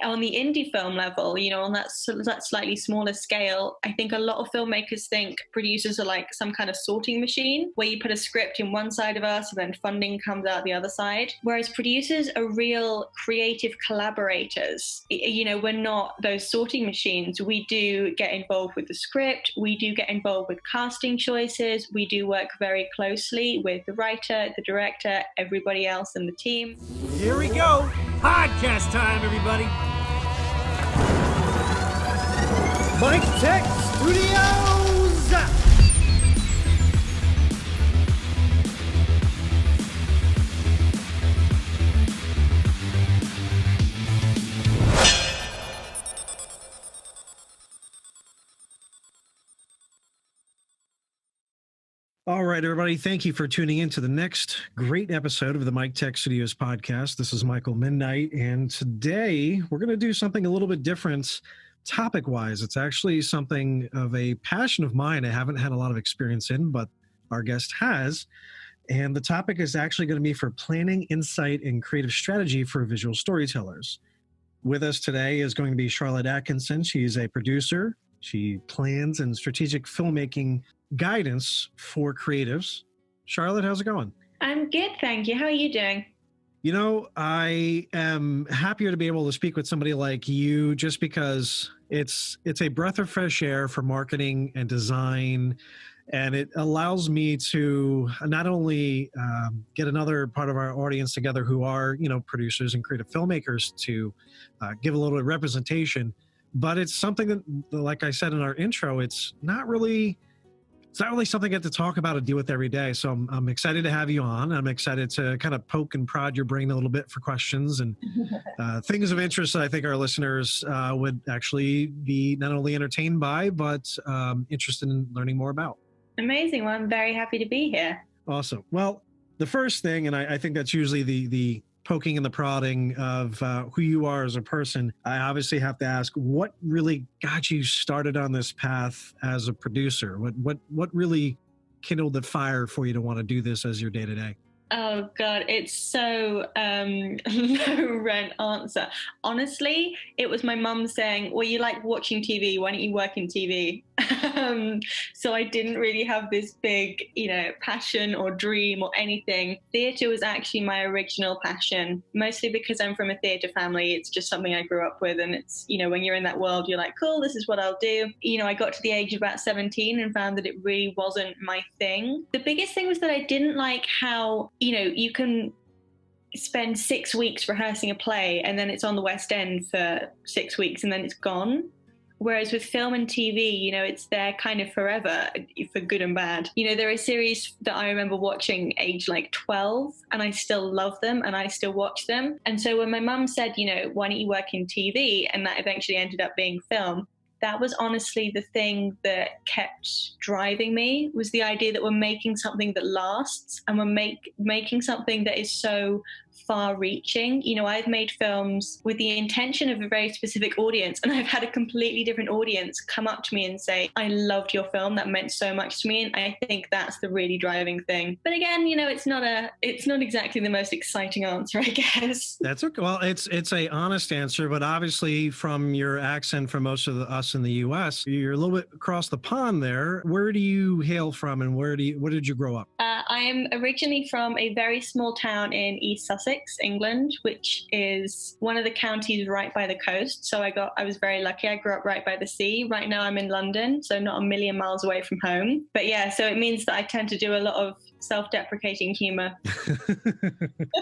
on the indie film level, on that slightly smaller scale, I think a lot of filmmakers think producers are like some kind of sorting machine where you put a script in one side of us and then funding comes out the other side. Whereas producers are real creative collaborators. We're not those sorting machines. We do get involved with the script. We do get involved with casting choices. We do work very closely with the writer, the director, everybody else in the team. Here we go. Podcast time, everybody. Mike Tech Studios. All right, everybody. Thank you for tuning in to the next great episode of the Mike Tech Studios podcast. This is Michael Midnight, and today we're going to do something a little bit different topic-wise. It's actually something of a passion of mine I haven't had a lot of experience in, but our guest has. And the topic is actually going to be for planning, insight, and creative strategy for visual storytellers. With us today is going to be Charlotte Atkinson. She's a producer. She plans and strategic filmmaking guidance for creatives. Charlotte, how's it going? I'm good, thank you. How are you doing? I am happier to be able to speak with somebody like you just because it's a breath of fresh air for marketing and design, and it allows me to not only get another part of our audience together who are, producers and creative filmmakers to give a little bit of representation, but it's something that, like I said in our intro, it's not really something I get to talk about or deal with every day. So I'm excited to have you on. I'm excited to kind of poke and prod your brain a little bit for questions and things of interest that I think our listeners would actually be not only entertained by, but interested in learning more about. Amazing. Well, I'm very happy to be here. Awesome. Well, the first thing, and I think that's usually the poking and the prodding of who you are as a person, I obviously have to ask, what really got you started on this path as a producer? What really kindled the fire for you to want to do this as your day-to-day? Oh, God, it's so low-rent answer. Honestly, it was my mum saying, well, you like watching TV, why don't you work in TV? So I didn't really have this big, passion or dream or anything. Theatre was actually my original passion, mostly because I'm from a theatre family. It's just something I grew up with. And it's, when you're in that world, you're like, cool, this is what I'll do. I got to the age of about 17 and found that it really wasn't my thing. The biggest thing was that I didn't like how, you can spend 6 weeks rehearsing a play and then it's on the West End for 6 weeks and then it's gone. Whereas with film and TV, it's there kind of forever, for good and bad. There are series that I remember watching age like 12 and I still love them and I still watch them. And so when my mum said, why don't you work in TV? And that eventually ended up being film. That was honestly the thing that kept driving me, was the idea that we're making something that lasts and we're making something that is so far-reaching. I've made films with the intention of a very specific audience, and I've had a completely different audience come up to me and say, I loved your film, that meant so much to me. And I think that's the really driving thing. But again, it's not exactly the most exciting answer, I guess. That's okay. Well, it's a honest answer, but obviously from your accent, from most of us in the U.S., you're a little bit across the pond there. Where do you hail from, and where did you grow up? I am originally from a very small town in East Sussex, England, which is one of the counties right by the coast. So I was very lucky. I grew up right by the sea. Right now I'm in London, so not a million miles away from home. But yeah, so it means that I tend to do a lot of self-deprecating humor.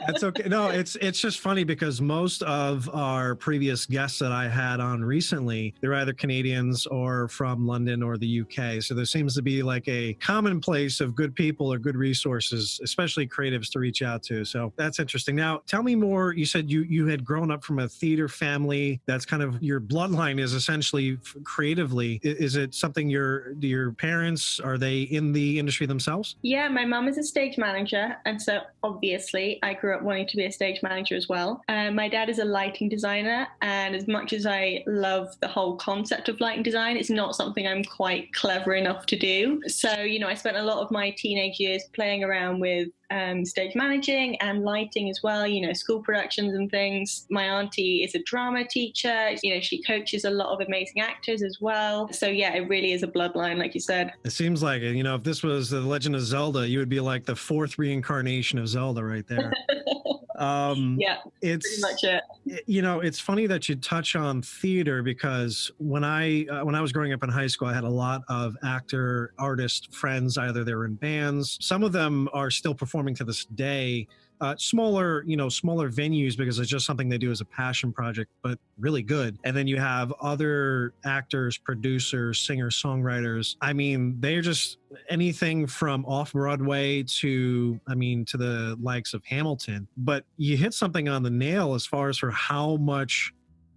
That's okay. No, it's just funny because most of our previous guests that I had on recently, they're either Canadians or from London or the UK. So there seems to be like a commonplace of good people or good resources, especially creatives, to reach out to. So that's interesting. Now, tell me more. You said you had grown up from a theater family. That's kind of your bloodline is essentially creatively. Is it something your parents, are they in the industry themselves? Yeah, my mum is a stage manager. And so obviously I grew up wanting to be a stage manager as well. My dad is a lighting designer. And as much as I love the whole concept of lighting design, it's not something I'm quite clever enough to do. So, I spent a lot of my teenage years playing around with stage managing and lighting as well, you know, school productions and things. My auntie is a drama teacher. You know, she coaches a lot of amazing actors as well. So yeah, it really is a bloodline, like you said. It seems like it. You know, if this was The Legend of Zelda, you would be like the fourth reincarnation of Zelda right there. Yeah, it's pretty much it. You know, it's funny that you touch on theater, because when I was growing up in high school, I had a lot of actor artist friends. Either they were in bands, some of them are still performing to this day, smaller venues, because it's just something they do as a passion project, but really good. And then you have other actors, producers, singers, songwriters. I mean, they're just anything from off Broadway to the likes of Hamilton. But you hit something on the nail as far as for how much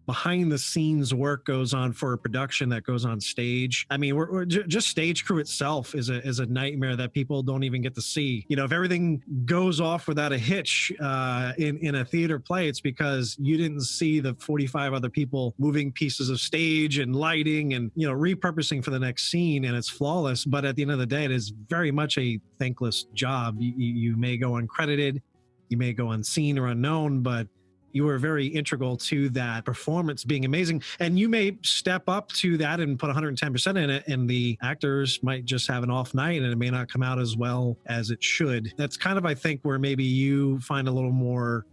behind the scenes work goes on for a production that goes on stage. I mean, we're just stage crew itself is a nightmare that people don't even get to see. You know, if everything goes off without a hitch in a theater play, it's because you didn't see the 45 other people moving pieces of stage and lighting and, you know, repurposing for the next scene, and it's flawless. But at the end of the day, it is very much a thankless job. You may go uncredited, you may go unseen or unknown, but you were very integral to that performance being amazing. And you may step up to that and put 110% in it, and the actors might just have an off night and it may not come out as well as it should. That's kind of, I think, where maybe you find a little more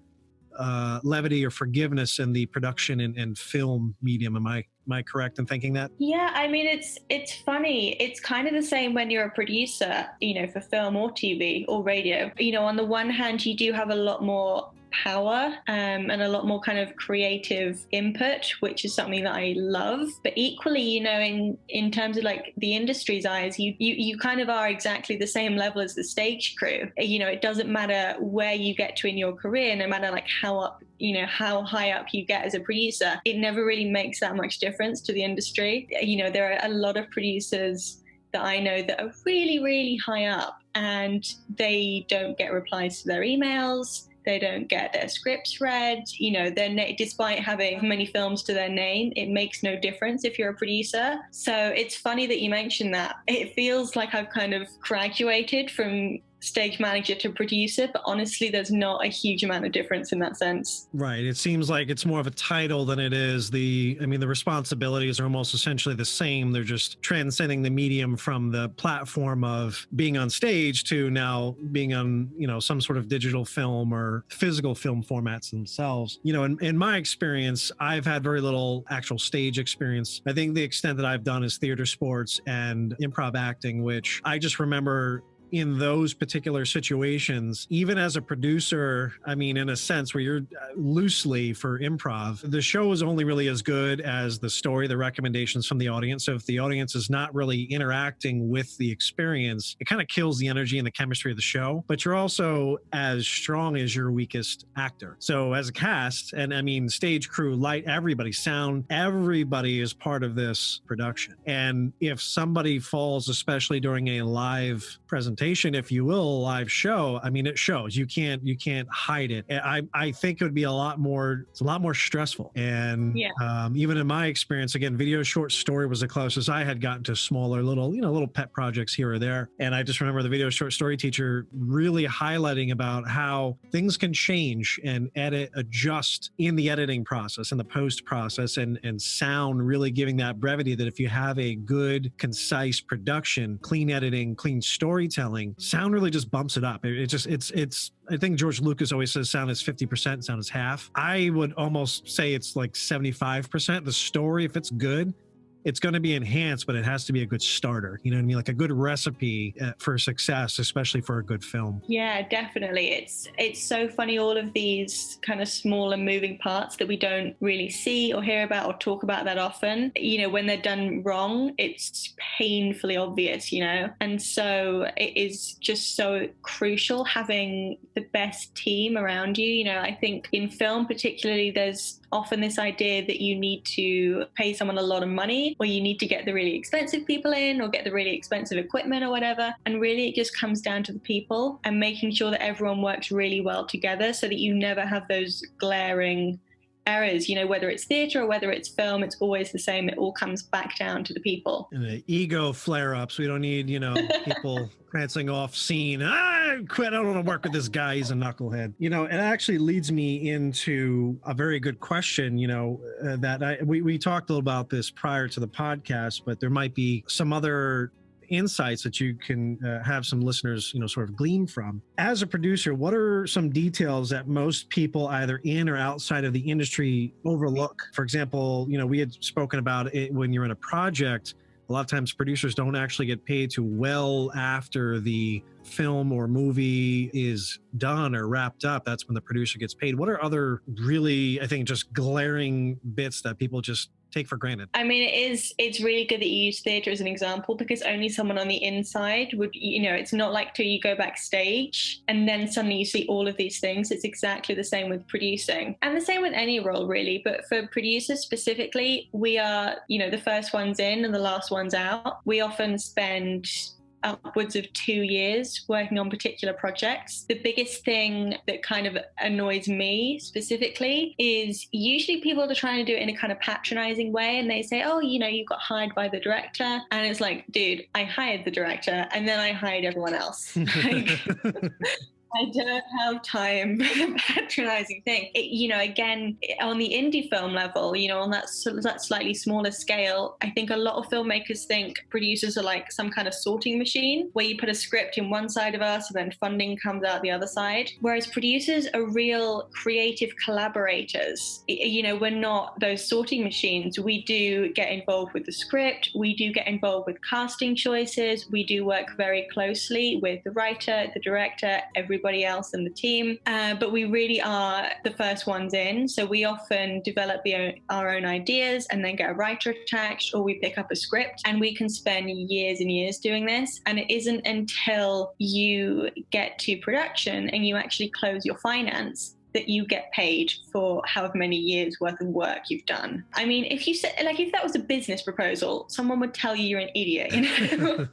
levity or forgiveness in the production and film medium. Am I correct in thinking that? Yeah, I mean, it's funny. It's kind of the same when you're a producer, you know, for film or TV or radio. You know, on the one hand, you do have a lot more power and a lot more kind of creative input, which is something that I love. But equally, you know, in terms of like the industry's eyes, you kind of are exactly the same level as the stage crew. You know, it doesn't matter where you get to in your career, no matter like how high up you get as a producer, it never really makes that much difference to the industry. You know, there are a lot of producers that I know that are really, really high up, and they don't get replies to their emails. They don't get their scripts read. You know, despite having many films to their name, it makes no difference if you're a producer. So it's funny that you mentioned that. It feels like I've kind of graduated from stage manager to producer, but honestly, there's not a huge amount of difference in that sense. Right. It seems like it's more of a title than it is the responsibilities are almost essentially the same. They're just transcending the medium from the platform of being on stage to now being on, you know, some sort of digital film or physical film formats themselves. You know, in my experience, I've had very little actual stage experience. I think the extent that I've done is theater sports and improv acting, which I just remember in those particular situations, even as a producer, I mean, in a sense where you're loosely for improv, the show is only really as good as the story, the recommendations from the audience. So if the audience is not really interacting with the experience, it kind of kills the energy and the chemistry of the show. But you're also as strong as your weakest actor. So as a cast, and I mean, stage crew, light, everybody, sound, everybody is part of this production. And if somebody falls, especially during a live presentation, if you will, a live show, I mean, it shows. You can't hide it. I think it would be it's a lot more stressful. And even in my experience, again, video short story was the closest I had gotten to smaller little pet projects here or there. And I just remember the video short story teacher really highlighting about how things can change and adjust in the editing process and the post process, and sound really giving that brevity that if you have a good, concise production, clean editing, clean storytelling, sound really just bumps it up. It's I think George Lucas always says sound is 50%, sound is half. I would almost say it's like 75%. The story, if it's good, it's going to be enhanced, but it has to be a good starter. You know what I mean? Like a good recipe for success, especially for a good film. Yeah, definitely. It's so funny, all of these kind of smaller moving parts that we don't really see or hear about or talk about that often. You know, when they're done wrong, it's painfully obvious, you know? And so it is just so crucial having the best team around you. You know, I think in film particularly, there's often this idea that you need to pay someone a lot of money, or you need to get the really expensive people in, or get the really expensive equipment or whatever. And really it just comes down to the people and making sure that everyone works really well together, so that you never have those glaring errors, whether it's theater or whether it's film, it's always the same. It all comes back down to the people. And the ego flare-ups. We don't need, people prancing off scene. Quit. I don't want to work with this guy. He's a knucklehead. It actually leads me into a very good question, that we talked a little about this prior to the podcast, but there might be some other insights that you can have some listeners, sort of glean from. As a producer, what are some details that most people either in or outside of the industry overlook? For example, we had spoken about it when you're in a project. A lot of times producers don't actually get paid till well after the film or movie is done or wrapped up. That's when the producer gets paid. What are other really, I think, just glaring bits that people just take for granted? I mean, it's really good that you use theatre as an example, because only someone on the inside would, it's not like till you go backstage and then suddenly you see all of these things. It's exactly the same with producing, and the same with any role really. But for producers specifically, we are, the first ones in and the last ones out. We often spend upwards of 2 years working on particular projects. The biggest thing that kind of annoys me specifically is usually people are trying to do it in a kind of patronizing way, and they say, oh, you got hired by the director. And it's like, dude, I hired the director and then I hired everyone else. I don't have time for the patronizing thing. Again, on the indie film level, on that slightly smaller scale, I think a lot of filmmakers think producers are like some kind of sorting machine where you put a script in one side of us and then funding comes out the other side. Whereas producers are real creative collaborators. We're not those sorting machines. We do get involved with the script. We do get involved with casting choices. We do work very closely with the writer, the director, everybody else in the team, but we really are the first ones in. So we often develop our own ideas and then get a writer attached, or we pick up a script, and we can spend years and years doing this. And it isn't until you get to production and you actually close your finance that you get paid for however many years worth of work you've done. I mean, if you said, if that was a business proposal, someone would tell you you're an idiot,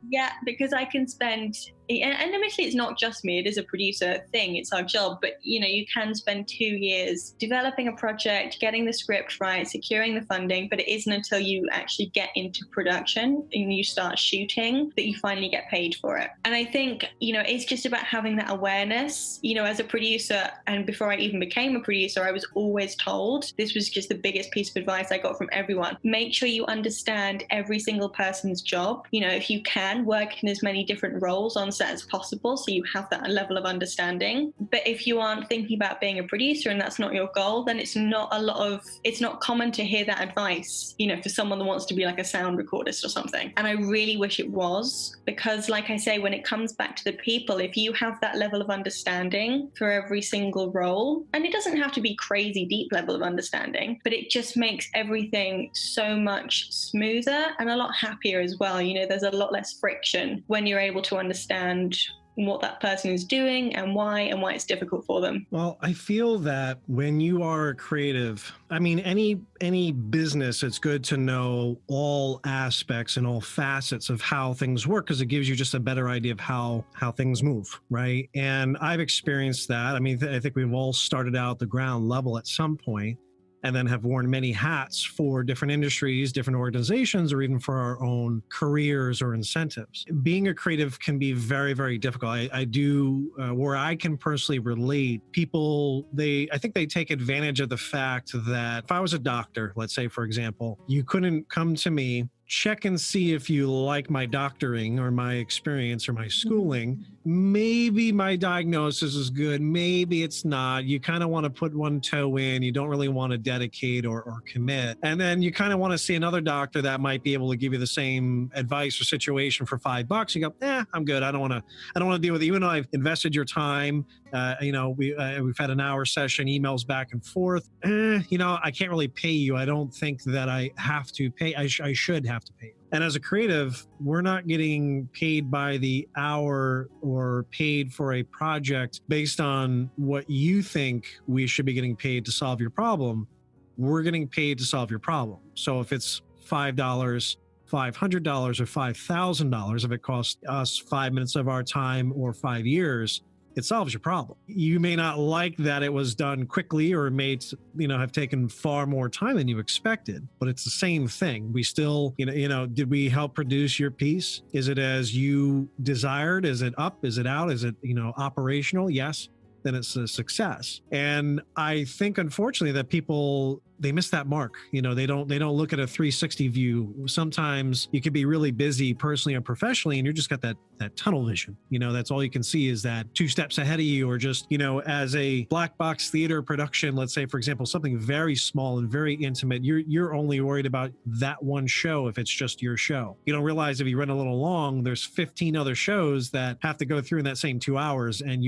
Yeah, because I can spend, and admittedly it's not just me, it is a producer thing, it's our job, but you can spend 2 years developing a project, getting the script right, securing the funding, but it isn't until you actually get into production and you start shooting that you finally get paid for it. And I think, it's just about having that awareness, as a producer. And before I even became a producer, I was always told, this was just the biggest piece of advice I got from everyone: make sure you understand every single person's job. If you can, work in as many different roles on set as possible so you have that level of understanding. But if you aren't thinking about being a producer and that's not your goal, then it's not common to hear that advice, for someone that wants to be like a sound recordist or something. And I really wish it was, because like I say, when it comes back to the people, if you have that level of understanding for every single role, and it doesn't have to be crazy deep level of understanding, but it just makes everything so much smoother and a lot happier as well. There's a lot less friction when you're able to understand what that person is doing and why it's difficult for them. Well, I feel that when you are creative, I mean, any business, it's good to know all aspects and all facets of how things work, because it gives you just a better idea of how things move, right? And I've experienced that. I mean, I think we've all started out at the ground level at some point, and then have worn many hats for different industries, different organizations, or even for our own careers or incentives. Being a creative can be very, very difficult. I do, where I can personally relate, people, I think they take advantage of the fact that if I was a doctor, let's say, for example, you couldn't come to me, check and see if you like my doctoring or my experience or my schooling. Maybe my diagnosis is good, maybe it's not. You kind of want to put one toe in. You don't really want to dedicate or commit. And then you kind of want to see another doctor that might be able to give you the same advice or situation for $5. You go, I'm good. I don't want to deal with it. Even though I've invested your time, we've had an hour session, emails back and forth. I can't really pay you. I don't think that I have to pay. I should have to pay you. And as a creative, we're not getting paid by the hour or paid for a project based on what you think we should be getting paid to solve your problem. We're getting paid to solve your problem. So if it's $5, $500 or $5,000, if it costs us 5 minutes of our time or 5 years, it solves your problem. You may not like that it was done quickly or may, have taken far more time than you expected, but it's the same thing. We still, did we help produce your piece? Is it as you desired? Is it up? Is it out? Is it, operational? Yes. Then it's a success. And I think, unfortunately, that people, they miss that mark. They don't look at a 360 view. Sometimes you can be really busy personally or professionally, and you're just got that tunnel vision. That's all you can see is that 2 steps ahead of you, or just, as a black box theater production, let's say, for example, something very small and very intimate, you're only worried about that one show if it's just your show. You don't realize if you run a little long, there's 15 other shows that have to go through in that same 2 hours, and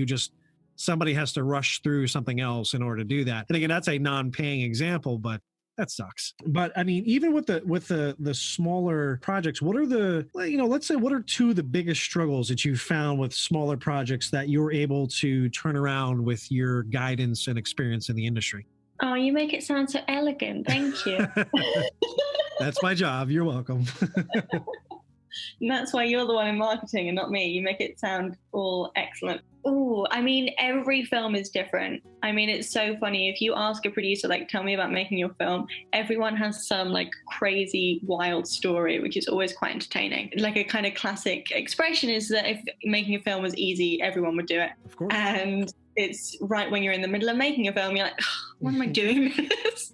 somebody has to rush through something else in order to do that. And again, that's a non-paying example, but that sucks. But I mean, even with the smaller projects, what are let's say, what are 2 of the biggest struggles that you found with smaller projects that you're able to turn around with your guidance and experience in the industry? Oh, you make it sound so elegant. Thank you. That's my job. You're welcome. And that's why you're the one in marketing and not me. You make it sound all excellent. Oh, I mean, every film is different. I mean, it's so funny. If you ask a producer, tell me about making your film, everyone has some crazy, wild story, which is always quite entertaining. A kind of classic expression is that if making a film was easy, everyone would do it. Of course. And it's right when you're in the middle of making a film, you're like, oh, why am I doing this?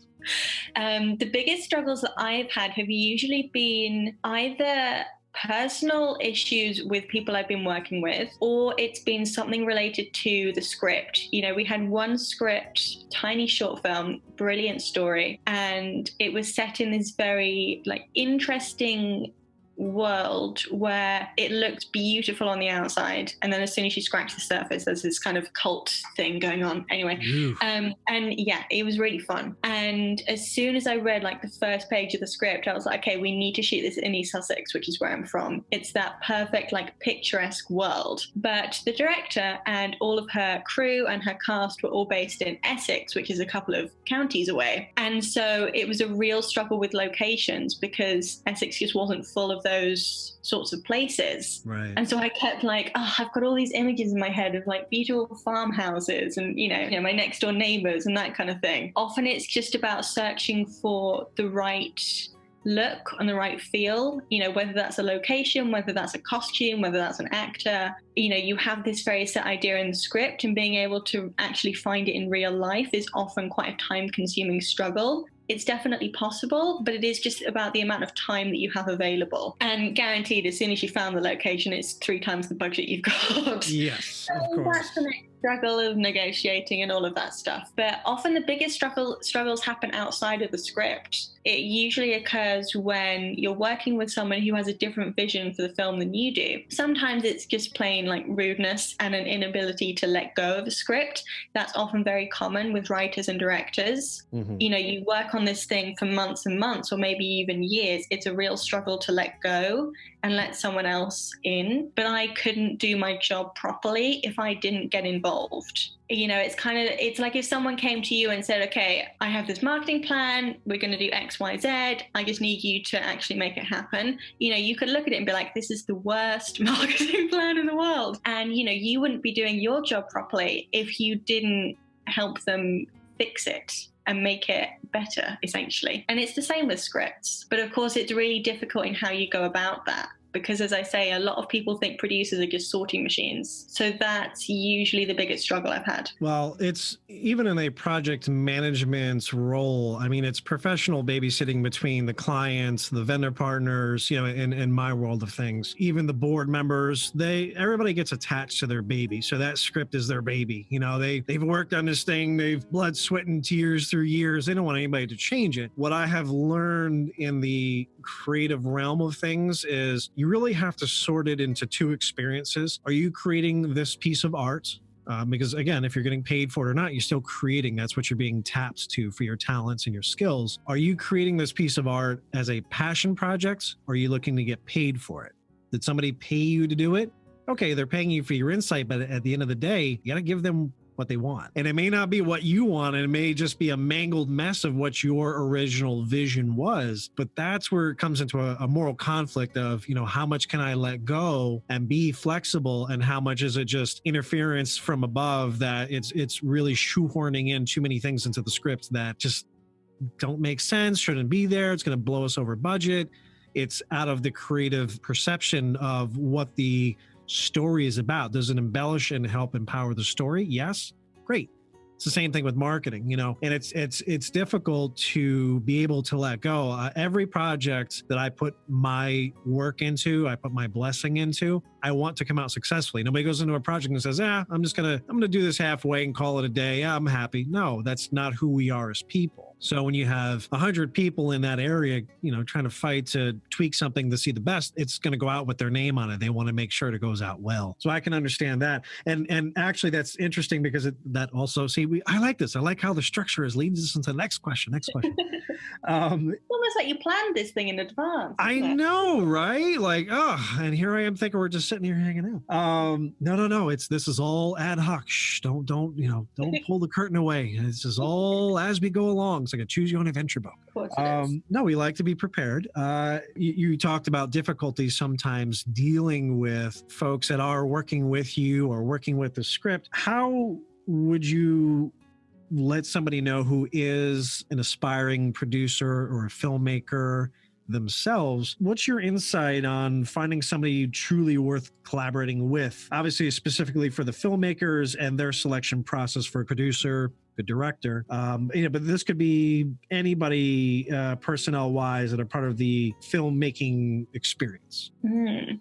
The biggest struggles that I've had have usually been either personal issues with people I've been working with, or it's been something related to the script. We had one script, tiny short film, brilliant story, and it was set in this very interesting world where it looked beautiful on the outside, and then as soon as you scratch the surface, there's this kind of cult thing going on. Anyway, and yeah, it was really fun. And as soon as I read the first page of the script, I was like, okay, we need to shoot this in East Sussex, which is where I'm from. It's that perfect picturesque world. But the director and all of her crew and her cast were all based in Essex, which is a couple of counties away. And so it was a real struggle with locations because Essex just wasn't full of those sorts of places. Right. And so I kept I've got all these images in my head of beautiful farmhouses and my next door neighbors and that kind of thing. Often it's just about searching for the right look and the right feel, whether that's a location, whether that's a costume, whether that's an actor. You have this very set idea in the script, and being able to actually find it in real life is often quite a time-consuming struggle. It's definitely possible, but it is just about the amount of time that you have available. And guaranteed, as soon as you found the location, it's 3 times the budget you've got. Yes, of course. That's the next struggle of negotiating and all of that stuff. But often the biggest struggles happen outside of the script. It usually occurs when you're working with someone who has a different vision for the film than you do. Sometimes it's just plain rudeness and an inability to let go of a script. That's often very common with writers and directors. Mm-hmm. You work on this thing for months and months, or maybe even years. It's a real struggle to let go and let someone else in. But I couldn't do my job properly if I didn't get involved. It's like if someone came to you and said, okay, I have this marketing plan, we're going to do X, Y, Z, I just need you to actually make it happen. You could look at it and be like, this is the worst marketing plan in the world. And, you wouldn't be doing your job properly if you didn't help them fix it and make it better, essentially. And it's the same with scripts. But of course, it's really difficult in how you go about that. Because as I say, a lot of people think producers are just sorting machines. So that's usually the biggest struggle I've had. Well, it's even in a project management role. I mean, it's professional babysitting between the clients, the vendor partners, in my world of things. Even the board members, everybody gets attached to their baby. So that script is their baby. They've worked on this thing. They've blood, sweat, and tears through years. They don't want anybody to change it. What I have learned in the creative realm of things is you really have to sort it into 2 experiences. Are you creating this piece of art? Because again, if you're getting paid for it or not, you're still creating. That's what you're being tapped to for your talents and your skills. Are you creating this piece of art as a passion project, or are you looking to get paid for it? Did somebody pay you to do it? Okay, they're paying you for your insight, but at the end of the day, you got to give them what they want. And it may not be what you want, and it may just be a mangled mess of what your original vision was. But that's where it comes into a moral conflict of, how much can I let go and be flexible, and how much is it just interference from above that it's really shoehorning in too many things into the script that just don't make sense, shouldn't be there. It's going to blow us over budget. It's out of the creative perception of what the story is about. Does it embellish and help empower the story? Yes. Great. It's the same thing with marketing, and it's difficult to be able to let go. Every project that I put my work into, I put my blessing into, I want to come out successfully. Nobody goes into a project and says, I'm gonna do this halfway and call it a day. Yeah, I'm happy. No, that's not who we are as people. So when you have 100 people in that area, trying to fight to tweak something to see the best, it's going to go out with their name on it. They want to make sure it goes out well. So I can understand that. And actually that's interesting because that also, I like this. I like how the structure leads us into the next question. Almost like you planned this thing in advance. I know, right? Like, and here I am thinking we're just sitting here hanging out. No. This is all ad hoc. Shh, don't pull the curtain away. This is all as we go along. It's like a choose your own adventure book. Of course it is. No, we like to be prepared. You talked about difficulties sometimes dealing with folks that are working with you or working with the script. How would you let somebody know who is an aspiring producer or a filmmaker themselves? What's your insight on finding somebody truly worth collaborating with? Obviously, specifically for the filmmakers and their selection process for a producer, the director, but this could be anybody personnel-wise that are part of the filmmaking experience.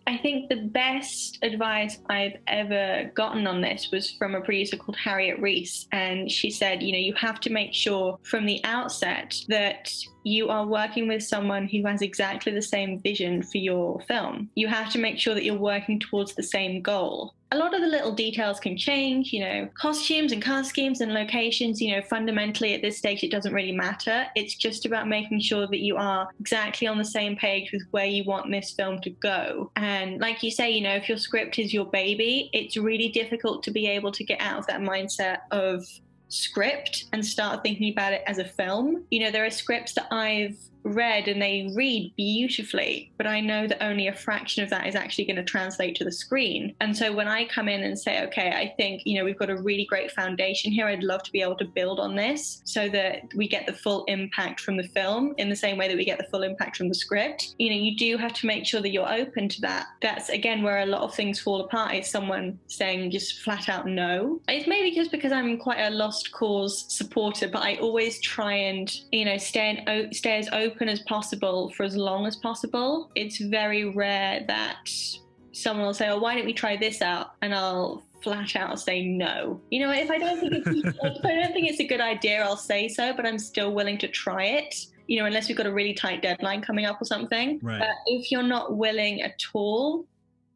I think the best advice I've ever gotten on this was from a producer called Harriet Reese, and she said, you have to make sure from the outset that you are working with someone who has exactly the same vision for your film. You have to make sure that you're working towards the same goal. A lot of the little details can change, costumes and cast schemes and locations, fundamentally at this stage, it doesn't really matter. It's just about making sure that you are exactly on the same page with where you want this film to go. And like you say, if your script is your baby, it's really difficult to be able to get out of that mindset of script and start thinking about it as a film. There are scripts that I've read and they read beautifully, but I know that only a fraction of that is actually going to translate to the screen. And so when I come in and say, okay, I think, we've got a really great foundation here, I'd love to be able to build on this so that we get the full impact from the film in the same way that we get the full impact from the script. You do have to make sure that you're open to that. That's again where a lot of things fall apart, is someone saying just flat out no. It's maybe just because I'm quite a lost cause supporter, but I always try and, stay as open as possible for as long as possible. It's very rare that someone will say, why don't we try this out? And I'll flat out say no. If I don't think it's a good idea, I'll say so, but I'm still willing to try it. Unless we've got a really tight deadline coming up or something. Right. But if you're not willing at all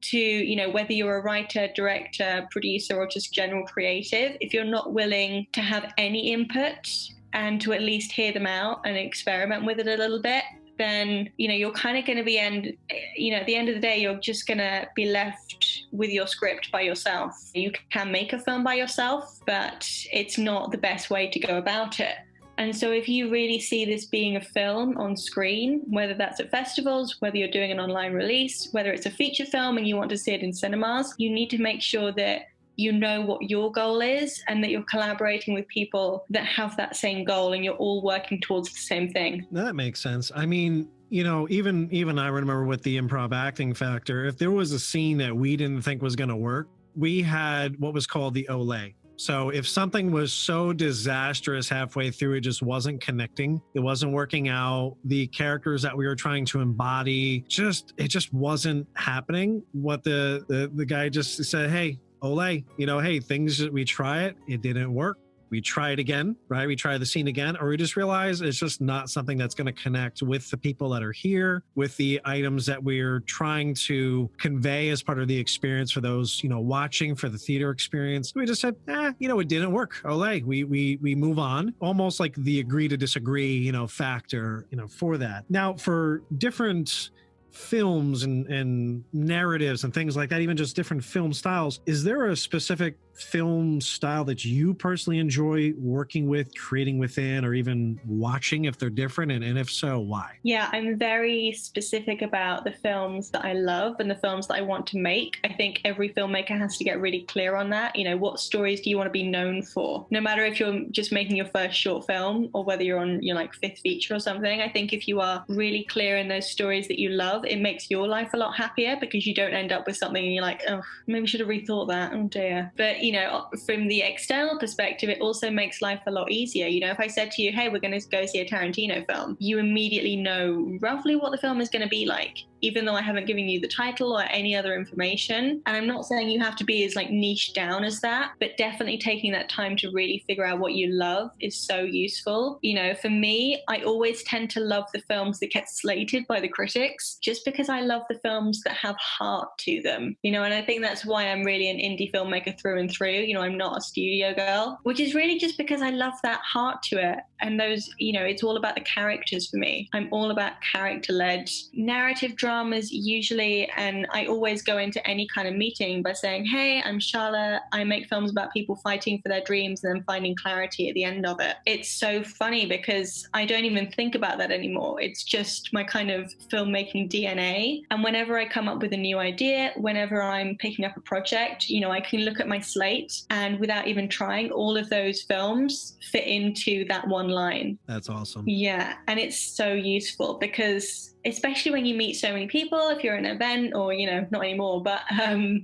to, whether you're a writer, director, producer, or just general creative, if you're not willing to have any input and to at least hear them out and experiment with it a little bit, then, you're kind of going to be at the end of the day, you're just going to be left with your script by yourself. You can make a film by yourself, but it's not the best way to go about it. And so if you really see this being a film on screen, whether that's at festivals, whether you're doing an online release, whether it's a feature film and you want to see it in cinemas, you need to make sure that you know what your goal is and that you're collaborating with people that have that same goal and you're all working towards the same thing. That makes sense. I mean, even I remember with the improv acting factor, if there was a scene that we didn't think was going to work, we had what was called the Olay. So if something was so disastrous halfway through, it just wasn't connecting, it wasn't working out, the characters that we were trying to embody, it just wasn't happening. What the guy just said, hey, Olay, hey, things that we try it didn't work. We try it again, right? We try the scene again, or we just realize it's just not something that's going to connect with the people that are here, with the items that we're trying to convey as part of the experience for those, watching, for the theater experience. We just said, it didn't work. Olay, we move on. Almost like the agree to disagree, factor, for that. Now, for different films and narratives and things like that, even just different film styles. Is there a specific film style that you personally enjoy working with, creating within, or even watching if they're different? And if so, why? Yeah, I'm very specific about the films that I love and the films that I want to make. I think every filmmaker has to get really clear on that. You know, what stories do you want to be known for? No matter if you're just making your first short film or whether you're on your like fifth feature or something, I think if you are really clear in those stories that you love, it makes your life a lot happier because you don't end up with something and you're like, oh, maybe I should have rethought that. Oh dear. But, you know, from the external perspective, it also makes life a lot easier. You know, if I said to you, hey, we're going to go see a Tarantino film, you immediately know roughly what the film is going to be like, even though I haven't given you the title or any other information. And I'm not saying you have to be as like niche down as that, but definitely taking that time to really figure out what you love is so useful. You know, for me, I always tend to love the films that get slated by the critics just because I love the films that have heart to them, you know, and I think that's why I'm really an indie filmmaker through and through. You know, I'm not a studio girl, which is really just because I love that heart to it. And those, you know, it's all about the characters for me. I'm all about character-led narrative dramas usually, and I always go into any kind of meeting by saying, hey, I'm Charlotte. I make films about people fighting for their dreams and then finding clarity at the end of it. It's so funny because I don't even think about that anymore. It's just my kind of filmmaking DNA. And whenever I come up with a new idea, whenever I'm picking up a project, you know, I can look at my slate and without even trying, all of those films fit into that one line. That's awesome. Yeah. And it's so useful because especially when you meet so many people, if you're at an event or, you know, not anymore, but,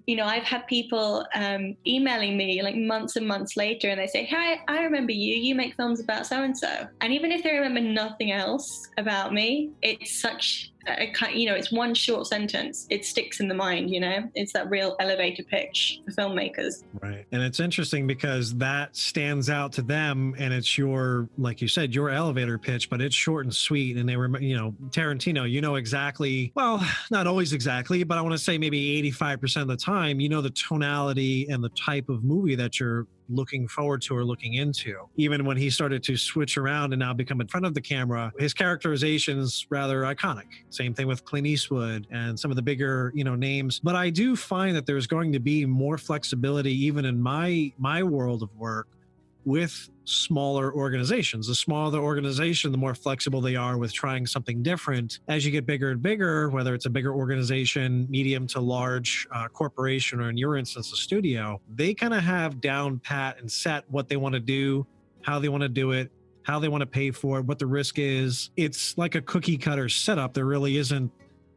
you know, I've had people emailing me like months and months later and they say, hey, I remember you make films about so-and-so. And even if they remember nothing else about me, it's such you know, it's one short sentence. It sticks in the mind, you know, it's that real elevator pitch for filmmakers. Right. And it's interesting because that stands out to them and it's your, like you said, your elevator pitch, but it's short and sweet. And they were, you know, Tarantino, you know exactly, well, not always exactly, but I want to say maybe 85% of the time, you know, the tonality and the type of movie that you're looking forward to or looking into. Even when he started to switch around and now become in front of the camera, his characterization's rather iconic. Same thing with Clint Eastwood and some of the bigger, you know, names. But I do find that there's going to be more flexibility even in my world of work with smaller organizations. The smaller the organization, the more flexible they are with trying something different. As you get bigger and bigger, whether it's a bigger organization, medium to large corporation, or in your instance, a studio, they kind of have down pat and set what they want to do, how they want to do it, how they want to pay for it, what the risk is. It's like a cookie cutter setup. There really isn't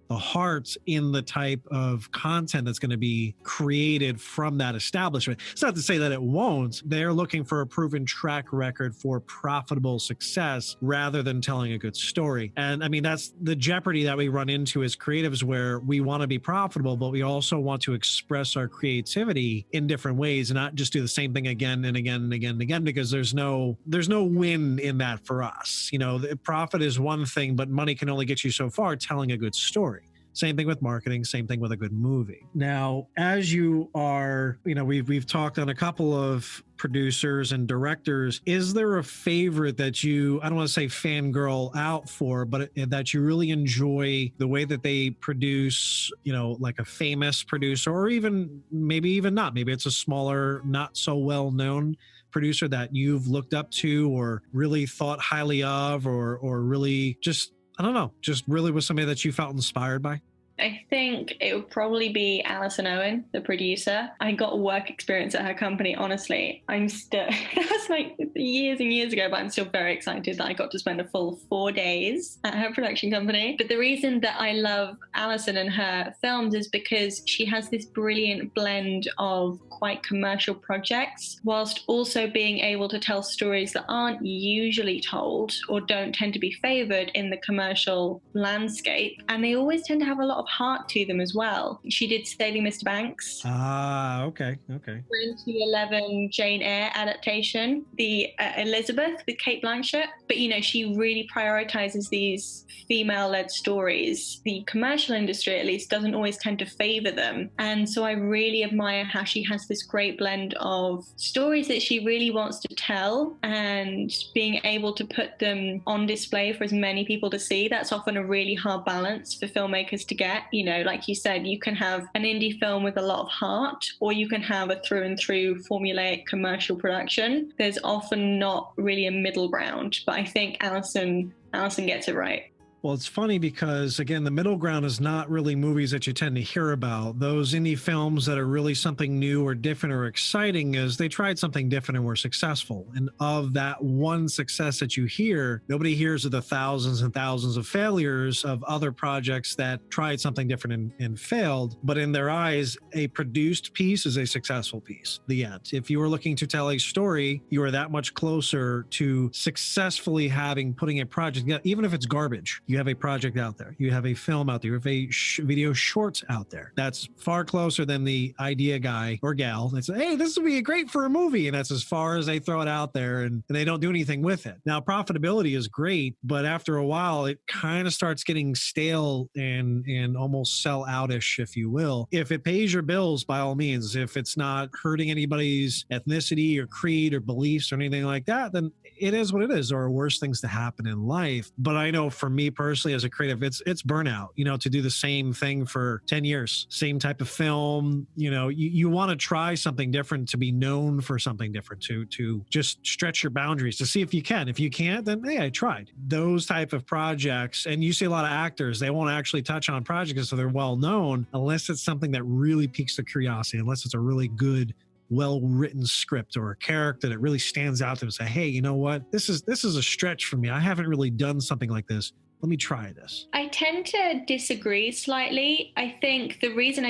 the heart in the type of content that's going to be created from that establishment. It's not to say that it won't. They're looking for a proven track record for profitable success rather than telling a good story. And I mean, that's the jeopardy that we run into as creatives, where we want to be profitable, but we also want to express our creativity in different ways and not just do the same thing again and again and again and again, because there's no win in that for us. You know, the profit is one thing, but money can only get you so far telling a good story. Same thing with marketing, same thing with a good movie. Now, as you are, you know, we've talked on a couple of producers and directors. Is there a favorite that you, I don't want to say fangirl out for, but that you really enjoy the way that they produce, you know, like a famous producer, or even maybe even not, maybe it's a smaller, not so well known producer that you've looked up to or really thought highly of, or really just, I don't know, just really was somebody that you felt inspired by? I think it would probably be Alison Owen, the producer. I got work experience at her company, honestly. I'm still, that was like years and years ago, but I'm still very excited that I got to spend a full 4 days at her production company. But the reason that I love Alison and her films is because she has this brilliant blend of quite commercial projects, whilst also being able to tell stories that aren't usually told or don't tend to be favored in the commercial landscape. And they always tend to have a lot of heart to them as well. She did Sailing Mr. Banks. Ah, okay. 2011 Jane Eyre adaptation, the Elizabeth with Cate Blanchett. But, she really prioritizes these female-led stories. The commercial industry, at least, doesn't always tend to favor them. And so I really admire how she has this great blend of stories that she really wants to tell and being able to put them on display for as many people to see. That's often a really hard balance for filmmakers to get. Like you said, you can have an indie film with a lot of heart, or you can have a through and through formulaic commercial production. There's often not really a middle ground, but I think Alison gets it right. Well, it's funny because, again, the middle ground is not really movies that you tend to hear about. Those indie films that are really something new or different or exciting is they tried something different and were successful. And of that one success that you hear, nobody hears of the thousands and thousands of failures of other projects that tried something different and failed. But in their eyes, a produced piece is a successful piece. The end. If you were looking to tell a story, you are that much closer to successfully putting a project together, even if it's garbage. You have a project out there. You have a film out there. You have a video short out there. That's far closer than the idea guy or gal that says, hey, this would be great for a movie. And that's as far as they throw it out there, and they don't do anything with it. Now, profitability is great, but after a while, it kind of starts getting stale and almost sell outish, if you will. If it pays your bills, by all means. If it's not hurting anybody's ethnicity or creed or beliefs or anything like that, then it is what it is. There are worse things to happen in life. But I know for me personally as a creative, it's burnout, to do the same thing for 10 years, same type of film. You want to try something different, to be known for something different, to just stretch your boundaries, to see if you can. If you can't, then hey, I tried. Those type of projects, and you see a lot of actors, they won't actually touch on projects so they're well known unless it's something that really piques their curiosity, unless it's a really good, well-written script or a character that really stands out to them and say, hey, you know what? This is a stretch for me. I haven't really done something like this. Let me try this. I tend to disagree slightly. I think the reason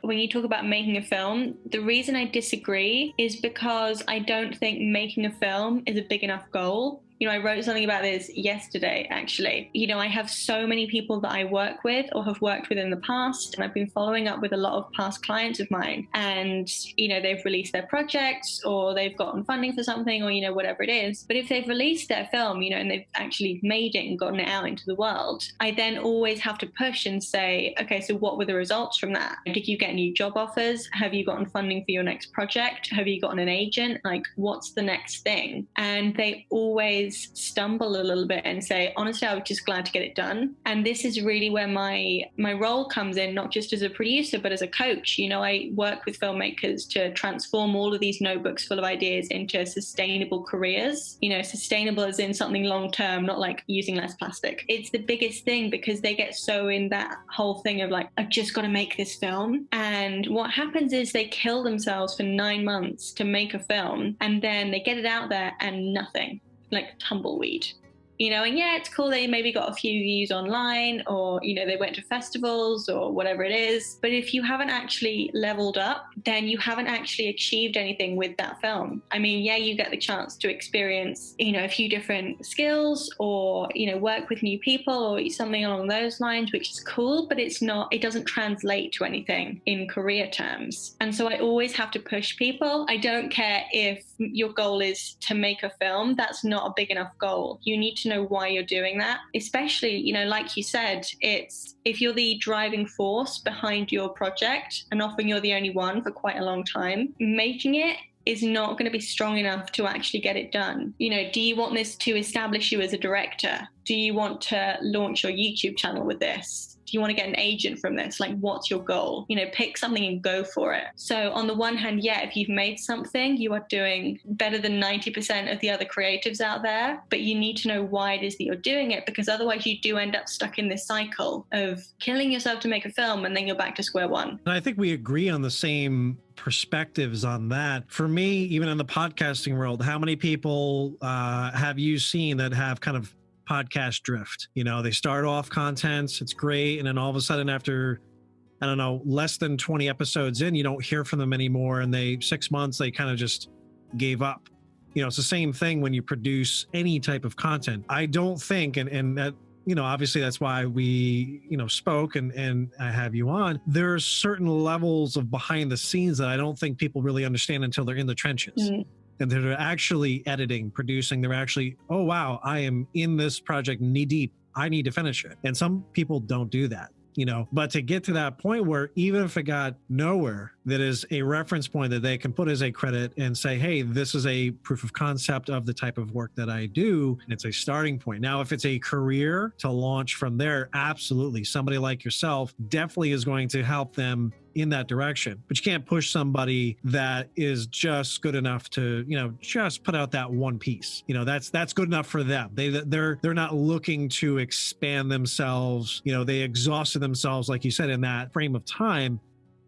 when you talk about making a film, the reason I disagree is because I don't think making a film is a big enough goal. I wrote something about this yesterday, actually. I have so many people that I work with or have worked with in the past, and I've been following up with a lot of past clients of mine. And, they've released their projects, or they've gotten funding for something, or, whatever it is. But if they've released their film, and they've actually made it and gotten it out into the world, I then always have to push and say, okay, so what were the results from that? Did you get new job offers? Have you gotten funding for your next project? Have you gotten an agent? Like, what's the next thing? And they always stumble a little bit and say, honestly, I was just glad to get it done. And this is really where my role comes in, not just as a producer, but as a coach. I work with filmmakers to transform all of these notebooks full of ideas into sustainable careers. Sustainable as in something long-term, not like using less plastic. It's the biggest thing, because they get so in that whole thing of like, I've just got to make this film. And what happens is they kill themselves for 9 months to make a film, and then they get it out there and nothing. Like tumbleweed, and yeah, it's cool they maybe got a few views online, or they went to festivals or whatever it is, but if you haven't actually leveled up, then you haven't actually achieved anything with that film. I mean, yeah, you get the chance to experience a few different skills, or work with new people or something along those lines, which is cool, but it doesn't translate to anything in career terms. And so I always have to push people. I don't care if your goal is to make a film. That's not a big enough goal. You need to know why you're doing that, especially like you said, it's if you're the driving force behind your project, and often you're the only one for quite a long time, making it is not going to be strong enough to actually get it done. Do you want this to establish you as a director? Do you want to launch your YouTube channel with this? Do you want to get an agent from this? Like, what's your goal? Pick something and go for it. So on the one hand, yeah, if you've made something, you are doing better than 90% of the other creatives out there, but you need to know why it is that you're doing it, because otherwise you do end up stuck in this cycle of killing yourself to make a film, and then you're back to square one. And I think we agree on the same perspectives on that. For me, even in the podcasting world, how many people have you seen that have kind of podcast drift? They start off contents, it's great, and then all of a sudden after, I don't know, less than 20 episodes in, you don't hear from them anymore, and 6 months they kind of just gave up. It's the same thing when you produce any type of content. I don't think, and that obviously that's why we, spoke and I have you on. There's certain levels of behind the scenes that I don't think people really understand until they're in the trenches. And they're actually editing, producing. They're actually, oh, wow, I am in this project knee deep. I need to finish it. And some people don't do that. But to get to that point where even if it got nowhere, that is a reference point that they can put as a credit and say, hey, this is a proof of concept of the type of work that I do. And it's a starting point. Now, if it's a career to launch from there, absolutely. Somebody like yourself definitely is going to help them in that direction. But you can't push somebody that is just good enough to, just put out that one piece. That's good enough for them. They're not looking to expand themselves. They exhausted themselves, like you said, in that frame of time,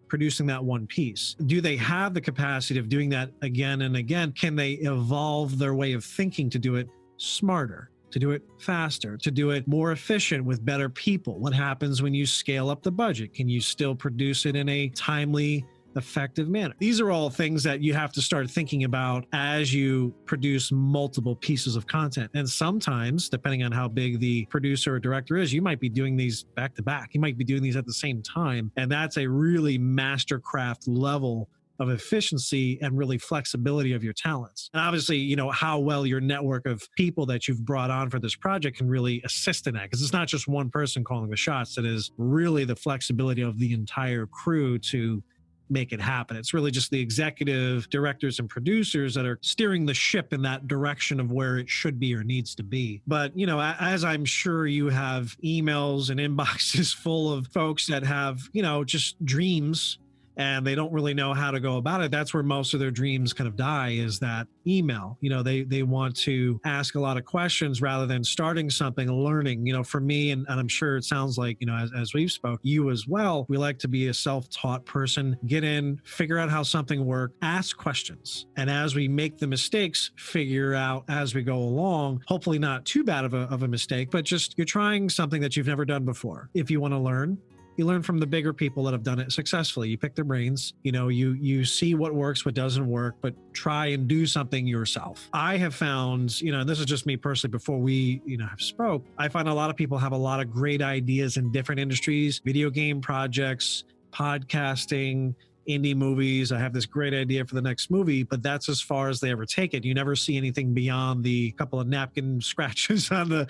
producing that one piece. Do they have the capacity of doing that again and again? Can they evolve their way of thinking to do it smarter, to do it faster, to do it more efficient with better people? What happens when you scale up the budget? Can you still produce it in a timely, effective manner? These are all things that you have to start thinking about as you produce multiple pieces of content. And sometimes, depending on how big the producer or director is, you might be doing these back to back. You might be doing these at the same time. And that's a really mastercraft level of efficiency and really flexibility of your talents. And obviously, how well your network of people that you've brought on for this project can really assist in that, because it's not just one person calling the shots. It is really the flexibility of the entire crew to make it happen. It's really just the executive directors and producers that are steering the ship in that direction of where it should be or needs to be. But, as I'm sure you have emails and inboxes full of folks that have, just dreams and they don't really know how to go about it. That's where most of their dreams kind of die, is that email. They want to ask a lot of questions rather than starting something, learning. For me, and I'm sure it sounds like, as we've spoke, you as well, we like to be a self-taught person, get in, figure out how something works, ask questions. And as we make the mistakes, figure out as we go along, hopefully not too bad of a mistake, but just you're trying something that you've never done before. If you want to learn, you learn from the bigger people that have done it successfully. You pick their brains, you see what works, what doesn't work, but try and do something yourself. I have found, and this is just me personally before we, have spoke, I find a lot of people have a lot of great ideas in different industries, video game projects, podcasting, indie movies. I have this great idea for the next movie, but that's as far as they ever take it. You never see anything beyond the couple of napkin scratches on the,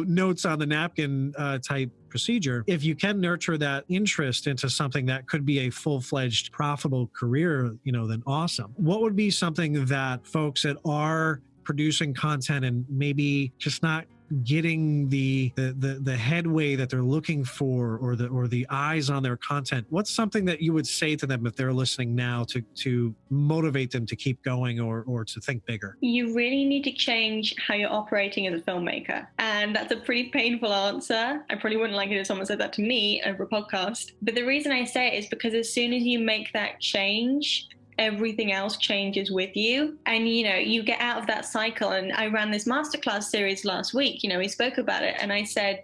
notes on the napkin type procedure. If you can nurture that interest into something that could be a full-fledged profitable career, then awesome. What would be something that folks that are producing content and maybe just not getting the headway that they're looking for, or the eyes on their content, what's something that you would say to them if they're listening now to motivate them to keep going or to think bigger? You really need to change how you're operating as a filmmaker. And that's a pretty painful answer. I probably wouldn't like it if someone said that to me over a podcast. But the reason I say it is because as soon as you make that change, everything else changes with you, and you get out of that cycle. And I ran this masterclass series last week, we spoke about it, and I said,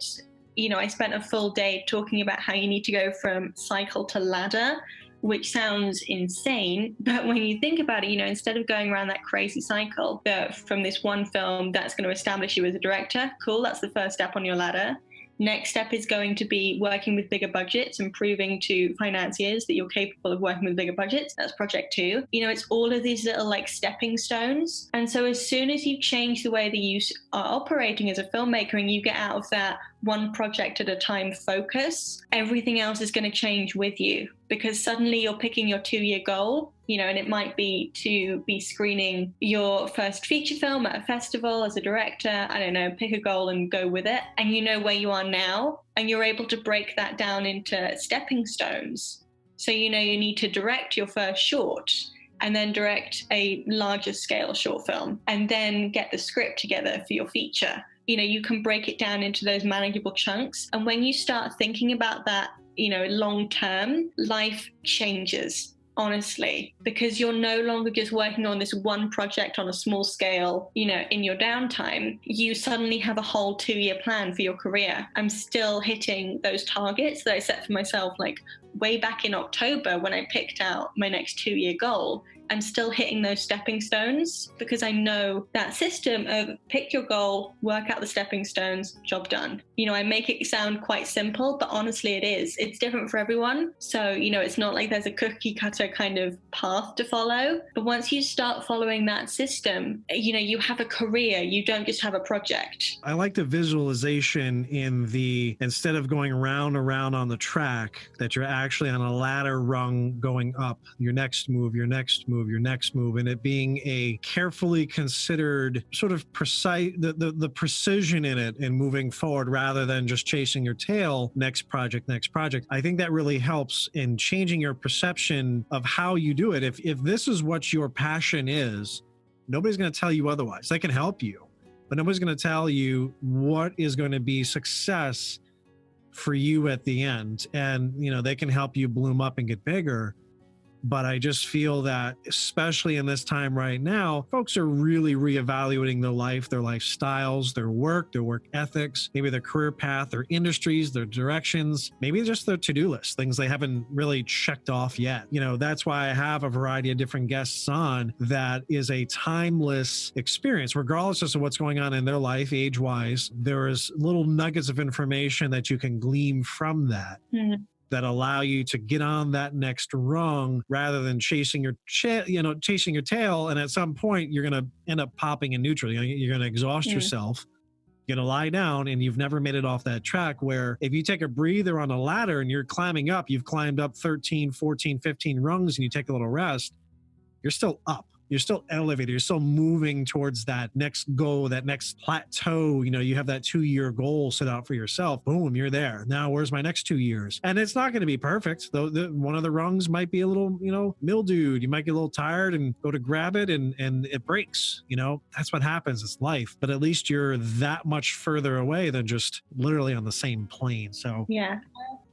I spent a full day talking about how you need to go from cycle to ladder, which sounds insane, but when you think about it, instead of going around that crazy cycle from this one film that's going to establish you as a director, cool, that's the first step on your ladder. Next step is going to be working with bigger budgets and proving to financiers that you're capable of working with bigger budgets. That's project 2. It's all of these little stepping stones. And so as soon as you change the way that you are operating as a filmmaker and you get out of that one project at a time focus, everything else is going to change with you, because suddenly you're picking your 2-year goal, and it might be to be screening your first feature film at a festival as a director. I don't know, pick a goal and go with it. And you know where you are now, and you're able to break that down into stepping stones. So you need to direct your first short, and then direct a larger scale short film, and then get the script together for your feature. You can break it down into those manageable chunks. And when you start thinking about that, long term, life changes, honestly, because you're no longer just working on this one project on a small scale, in your downtime. You suddenly have a whole 2-year plan for your career. I'm still hitting those targets that I set for myself, way back in October when I picked out my next 2-year goal. I'm still hitting those stepping stones because I know that system of pick your goal, work out the stepping stones, job done. I make it sound quite simple, but honestly it is. It's different for everyone. So, it's not like there's a cookie cutter kind of path to follow. But once you start following that system, you have a career. You don't just have a project. I like the visualization instead of going round and round on the track, that you're actually on a ladder rung going up, your next move, your next move, your next move, and it being a carefully considered sort of precise, the precision in it and moving forward rather than just chasing your tail, next project, next project. I think that really helps in changing your perception of how you do it. If this is what your passion is, nobody's going to tell you otherwise. They can help you, but nobody's going to tell you what is going to be success for you at the end. And, they can help you bloom up and get bigger. But I just feel that, especially in this time right now, folks are really reevaluating their life, their lifestyles, their work ethics, maybe their career path, their industries, their directions, maybe just their to-do list, things they haven't really checked off yet. That's why I have a variety of different guests on that is a timeless experience, regardless of what's going on in their life, age-wise. There is little nuggets of information that you can glean from that. Mm-hmm. That allow you to get on that next rung rather than chasing your tail. And at some point, you're going to end up popping in neutral. You're going to exhaust yourself. You're going to lie down and you've never made it off that track, where if you take a breather on a ladder and you're climbing up, you've climbed up 13, 14, 15 rungs and you take a little rest, you're still up. You're still elevated. You're still moving towards that next goal, that next plateau. You have that 2-year goal set out for yourself. Boom, you're there. Now, where's my next 2 years? And it's not going to be perfect. Though one of the rungs might be a little, mildewed. You might get a little tired and go to grab it and it breaks. That's what happens. It's life. But at least you're that much further away than just literally on the same plane. So yeah.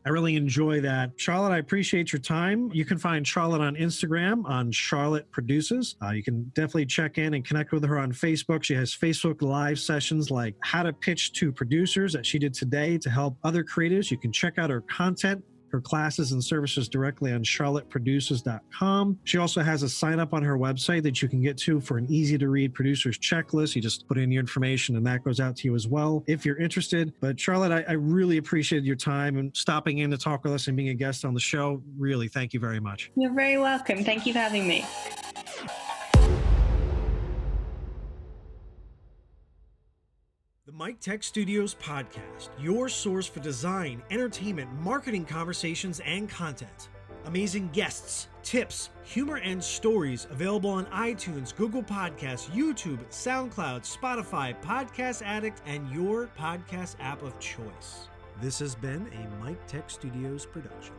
I really enjoy that. Charlotte, I appreciate your time. You can find Charlotte on Instagram on Charlotte Produces. You can definitely check in and connect with her on Facebook. She has Facebook Live sessions like how to pitch to producers that she did today to help other creatives. You can check out her content, her classes and services directly on charlotteproduces.com. She also has a sign up on her website that you can get to for an easy to read producer's checklist. You just put in your information and that goes out to you as well if you're interested. But Charlotte, I really appreciate your time and stopping in to talk with us and being a guest on the show. Really, thank you very much. You're very welcome. Thank you for having me. The Mike Tech Studios podcast, your source for design, entertainment, marketing conversations, and content. Amazing guests, tips, humor, and stories available on iTunes, Google Podcasts, YouTube, SoundCloud, Spotify, Podcast Addict, and your podcast app of choice. This has been a Mike Tech Studios production.